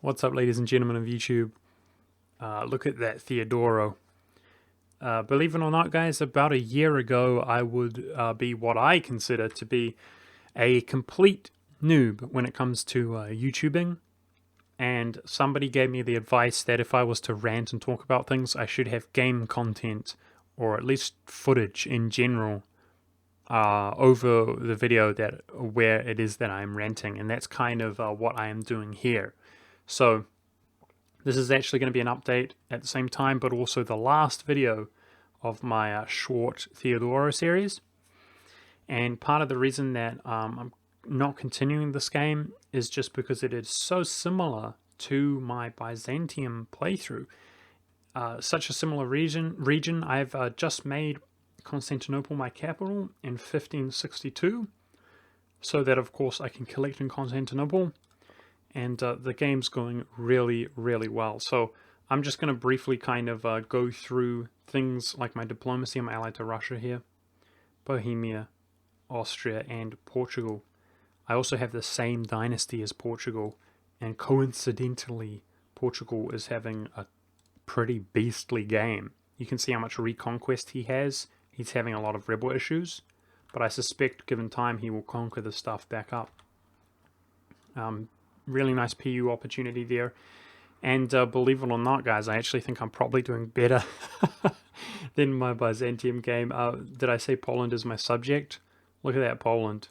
What's up, ladies and gentlemen of YouTube? Look at that Theodoro. Believe it or not, guys, about a year ago I would be what I consider to be a complete noob when it comes to YouTubing. And somebody gave me the advice that if I was to rant and talk about things, I should have game content, or at least footage in general, over the video where it is that I'm ranting. And that's kind of what I am doing here. So this is actually going to be an update at the same time, but also the last video of my short Theodoro series. And part of the reason that I'm not continuing this game is just because it is so similar to my Byzantium playthrough. Such a similar region. I've just made Constantinople my capital in 1562, so that of course I can collect in Constantinople. And the game's going really, really well. So I'm just going to briefly kind of go through things like my diplomacy. I'm allied to Russia here, Bohemia, Austria, and Portugal. I also have the same dynasty as Portugal, and coincidentally, Portugal is having a pretty beastly game. You can see how much reconquest he has. He's having a lot of rebel issues, but I suspect given time he will conquer the stuff back up. Really nice PU opportunity there. And believe it or not, guys, I actually think I'm probably doing better than my Byzantium game. Did I say Poland is my subject? Look at that, Poland.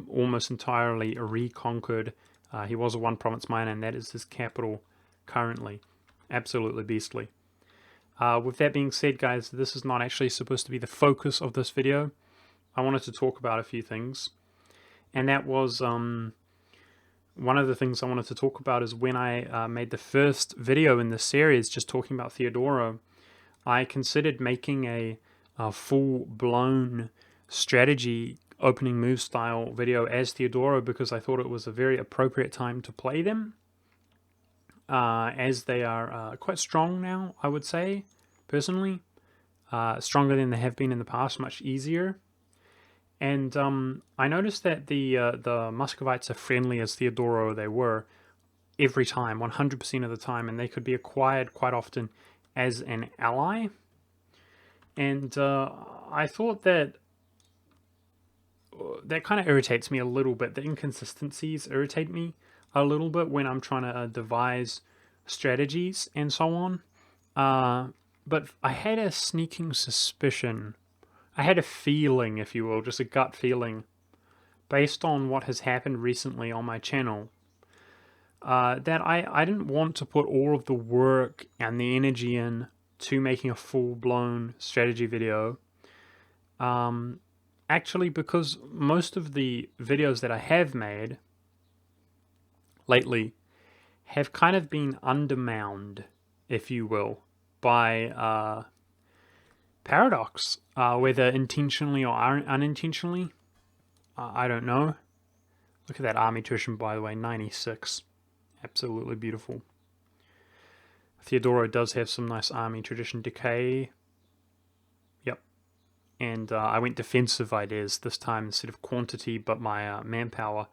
Almost entirely reconquered. He was a one-province miner, and that is his capital currently. Absolutely beastly. With that being said, guys, this is not actually supposed to be the focus of this video. I wanted to talk about a few things. And that was... one of the things I wanted to talk about is when I made the first video in this series just talking about Theodoro, I considered making a full-blown strategy opening move style video as Theodoro because I thought it was a very appropriate time to play them, as they are quite strong now, I would say, personally. Stronger than they have been in the past, much easier. And I noticed that the Muscovites are friendly as Theodoro they were every time, 100% of the time, and they could be acquired quite often as an ally. And I thought that kind of irritates me a little bit. The inconsistencies irritate me a little bit when I'm trying to devise strategies and so on. But I had a sneaking suspicion. I had a feeling, if you will, just a gut feeling, based on what has happened recently on my channel, that I didn't want to put all of the work and the energy in to making a full-blown strategy video. Actually, because most of the videos that I have made lately have kind of been undermined, if you will, by... Paradox, whether intentionally or unintentionally, I don't know. Look at that army attrition, by the way, 96. Absolutely beautiful. Theodoro does have some nice army tradition decay. Yep. And I went defensive ideas this time instead of quantity, but my manpower,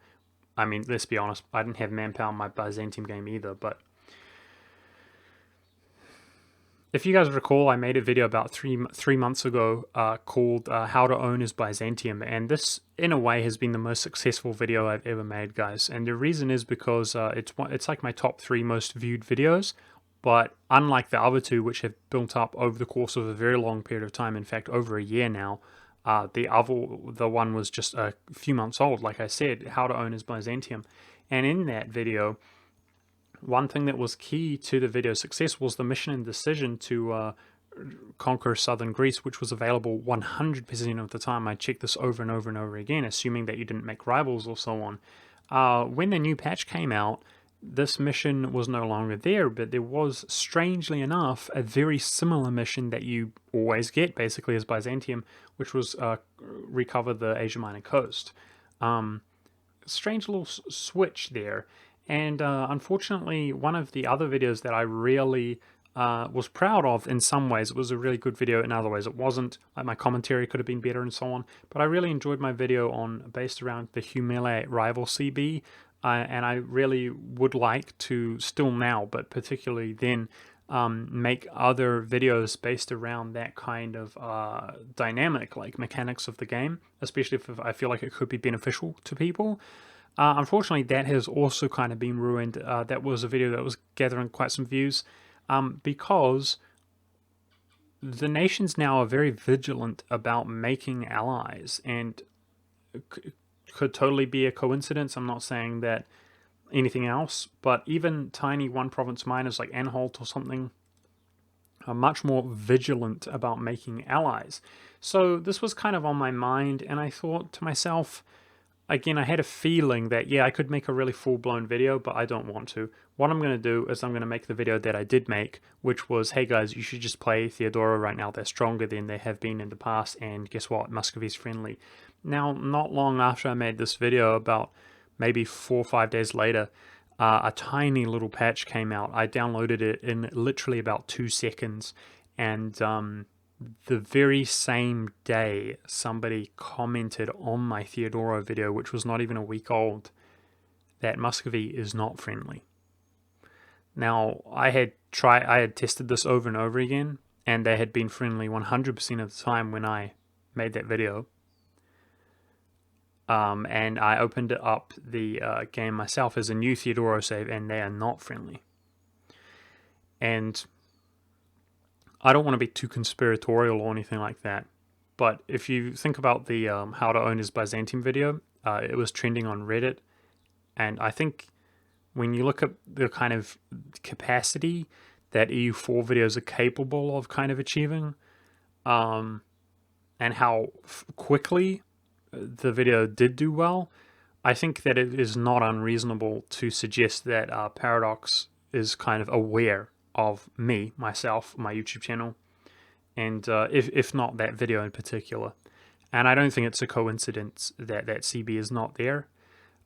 I mean, let's be honest, I didn't have manpower in my Byzantium game either, but if you guys recall, I made a video about three months ago called How to Own as Byzantium, and this, in a way, has been the most successful video I've ever made, guys. And the reason is because it's like my top 3 most viewed videos, but unlike the other two, which have built up over the course of a very long period of time, in fact, over a year now, the one was just a few months old, like I said, How to Own as Byzantium. And in that video, one thing that was key to the video's success was the mission and decision to conquer southern Greece, which was available 100% of the time. I checked this over and over and over again, assuming that you didn't make rivals or so on. When the new patch came out, this mission was no longer there, but there was, strangely enough, a very similar mission that you always get, basically, as Byzantium, which was recover the Asia Minor coast. Strange little switch there. And unfortunately, one of the other videos that I really was proud of in some ways, it was a really good video, in other ways it wasn't. Like my commentary could have been better and so on. But I really enjoyed my video based around the Humiliate Rival CB. and I really would like to still now, but particularly then, make other videos based around that kind of dynamic, like mechanics of the game, especially if I feel like it could be beneficial to people. Unfortunately, that has also kind of been ruined. That was a video that was gathering quite some views because the nations now are very vigilant about making allies, and could totally be a coincidence. I'm not saying that anything else, but even tiny one province miners like Anhalt or something are much more vigilant about making allies. So this was kind of on my mind, and I thought to myself, again, I had a feeling that, yeah, I could make a really full-blown video, but I don't want to. What I'm going to do is I'm going to make the video that I did make, which was, hey guys, you should just play Theodora right now. They're stronger than they have been in the past, and guess what? Muscovy's friendly. Now, not long after I made this video, about maybe 4 or 5 days later, a tiny little patch came out. I downloaded it in literally about 2 seconds, and the very same day, somebody commented on my Theodoro video, which was not even a week old, that Muscovy is not friendly. Now, I had tested this over and over again, and they had been friendly 100% of the time when I made that video. And I opened up the game myself as a new Theodoro save, and they are not friendly. And I don't want to be too conspiratorial or anything like that, but if you think about the How to Own His Byzantium video, it was trending on Reddit, and I think when you look at the kind of capacity that EU4 videos are capable of kind of achieving, and how quickly the video did do well, I think that it is not unreasonable to suggest that Paradox is kind of aware of me, myself, my YouTube channel, and if not that video in particular. And I don't think it's a coincidence that CB is not there.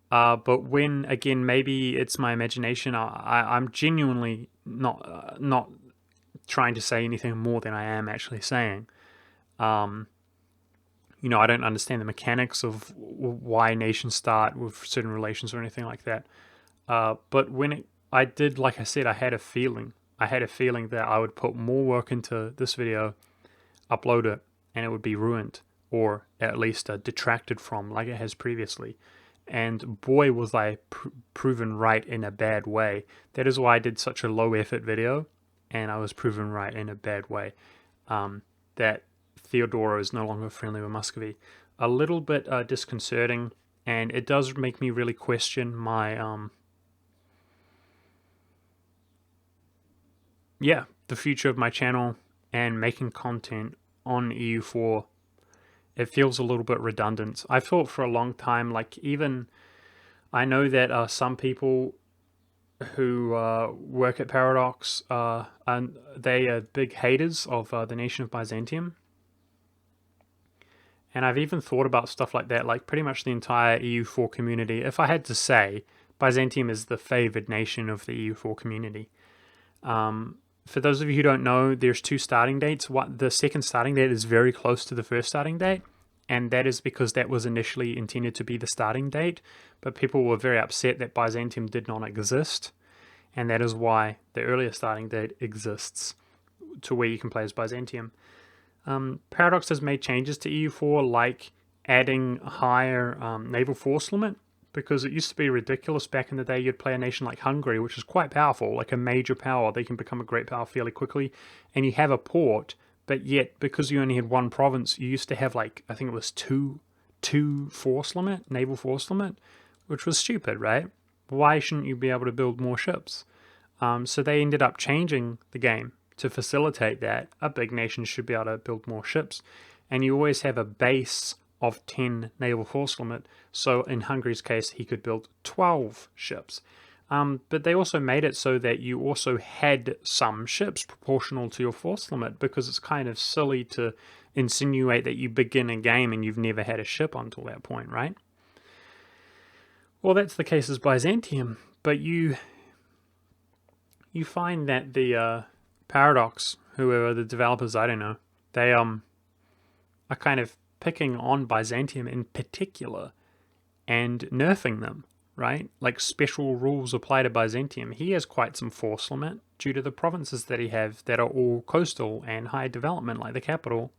But when, again, maybe it's my imagination, I'm genuinely not trying to say anything more than I am actually saying. You know, I don't understand the mechanics of why nations start with certain relations or anything like that. But when I did, like I said, I had a feeling that I would put more work into this video, upload it, and it would be ruined, or at least detracted from, like it has previously. And boy, was I proven right in a bad way. That is why I did such a low effort video, and I was proven right in a bad way. That Theodoro is no longer friendly with Muscovy. A little bit disconcerting, and it does make me really question my the future of my channel and making content on EU4. It feels a little bit redundant. I've thought for a long time, like, even I know that some people who work at Paradox, and they are big haters of the nation of Byzantium. And I've even thought about stuff like that, like pretty much the entire EU4 community. If I had to say, Byzantium is the favored nation of the EU4 community. For those of you who don't know, there's 2 starting dates. The second starting date is very close to the first starting date, and that is because that was initially intended to be the starting date, but people were very upset that Byzantium did not exist, and that is why the earlier starting date exists, to where you can play as Byzantium. Paradox has made changes to EU4, like adding a higher naval force limit, because it used to be ridiculous back in the day. You'd play a nation like Hungary, which is quite powerful, like a major power. They can become a great power fairly quickly, and you have a port, but yet because you only had 1 province, you used to have, like, I think it was two force limit, naval force limit, which was stupid, right? Why shouldn't you be able to build more ships? So they ended up changing the game to facilitate that. A big nation should be able to build more ships, and you always have a base of 10 naval force limit. So in Hungary's case, he could build 12 ships. But they also made it so that you also had some ships proportional to your force limit, because it's kind of silly to insinuate that you begin a game and you've never had a ship until that point, right? Well, that's the case as Byzantium, but you find that the Paradox, whoever the developers, I don't know, they are kind of picking on Byzantium in particular and nerfing them. right? Like special rules apply to Byzantium. He has quite some force limit due to the provinces that he have that are all coastal and high development, like the capital.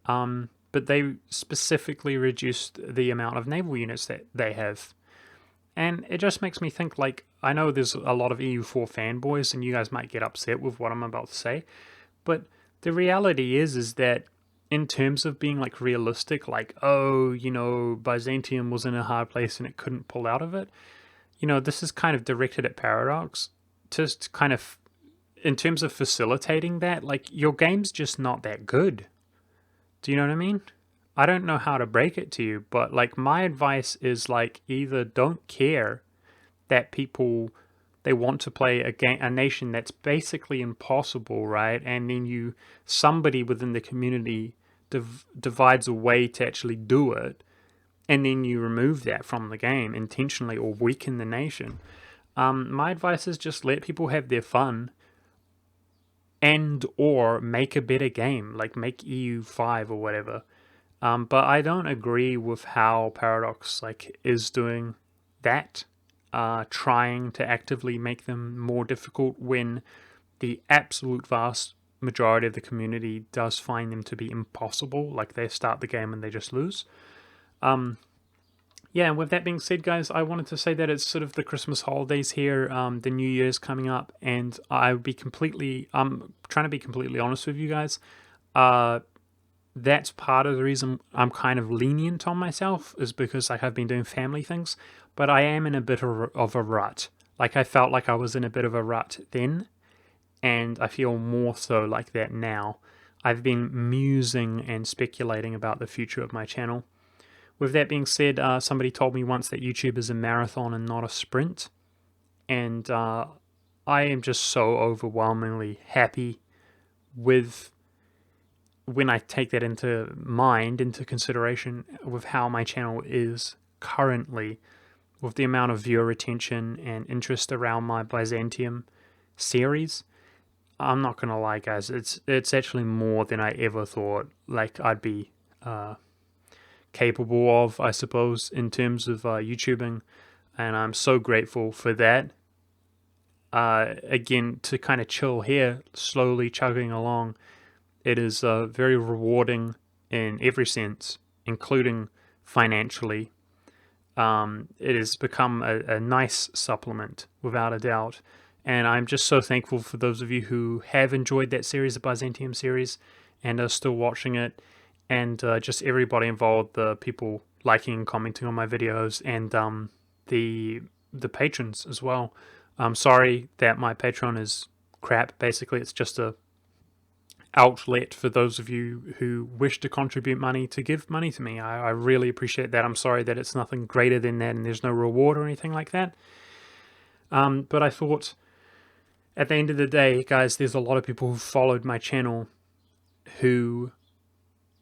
But they specifically reduced the amount of naval units that they have. And it just makes me think, like, I know there's a lot of EU4 fanboys, and you guys might get upset with what I'm about to say, but the reality is that in terms of being, like, realistic, like, oh, you know, Byzantium was in a hard place and it couldn't pull out of it, you know, this is kind of directed at Paradox, just kind of, in terms of facilitating that, like, your game's just not that good. Do you know what I mean? I don't know how to break it to you, but like my advice is like either don't care that people they want to play a nation that's basically impossible, right? And then somebody within the community divides a way to actually do it, and then you remove that from the game intentionally or weaken the nation. My advice is just let people have their fun and or make a better game, like make EU5 or whatever. But I don't agree with how Paradox like is doing that, trying to actively make them more difficult when the absolute vast majority of the community does find them to be impossible. Like they start the game and they just lose. Yeah, and with that being said, guys, I wanted to say that it's sort of the Christmas holidays here, the New Year's coming up, and I'm trying to be completely honest with you guys. That's part of the reason I'm kind of lenient on myself, is because like I've been doing family things, but I am in a bit of a rut. Like I felt like I was in a bit of a rut then, and I feel more so like that now. I've been musing and speculating about the future of my channel. With that being said, somebody told me once that YouTube is a marathon and not a sprint. And I am just so overwhelmingly happy with when I take that into consideration with how my channel is currently, with the amount of viewer retention and interest around my Byzantium series. I'm not gonna lie, guys, it's actually more than I ever thought like I'd be capable of, I suppose, in terms of YouTubing, and I'm so grateful for that. Again, to kind of chill here, slowly chugging along, it is very rewarding in every sense, including financially. It has become a nice supplement, without a doubt, and I'm just so thankful for those of you who have enjoyed that series, the Byzantium series, and are still watching it. And just everybody involved, the people liking and commenting on my videos, and the patrons as well. I'm sorry that my Patreon is crap. Basically, it's just a outlet for those of you who wish to contribute money to give money to me. I really appreciate that. I'm sorry that it's nothing greater than that and there's no reward or anything like that. But I thought at the end of the day, guys, there's a lot of people who followed my channel who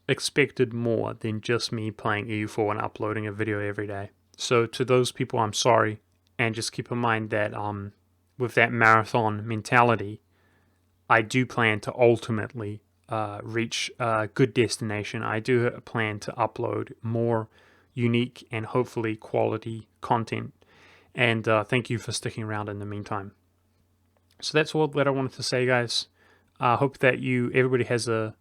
expected more than just me playing EU4 and uploading a video every day. So to those people, I'm sorry, and just keep in mind that with that marathon mentality, I do plan to ultimately reach a good destination. I do plan to upload more unique and hopefully quality content, and thank you for sticking around in the meantime. So that's all that I wanted to say, guys. I hope that everybody has a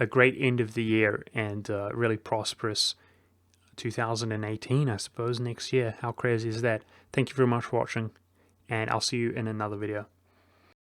great end of the year and really prosperous 2018, I suppose, next year. How crazy is that? Thank you very much for watching, and I'll see you in another video.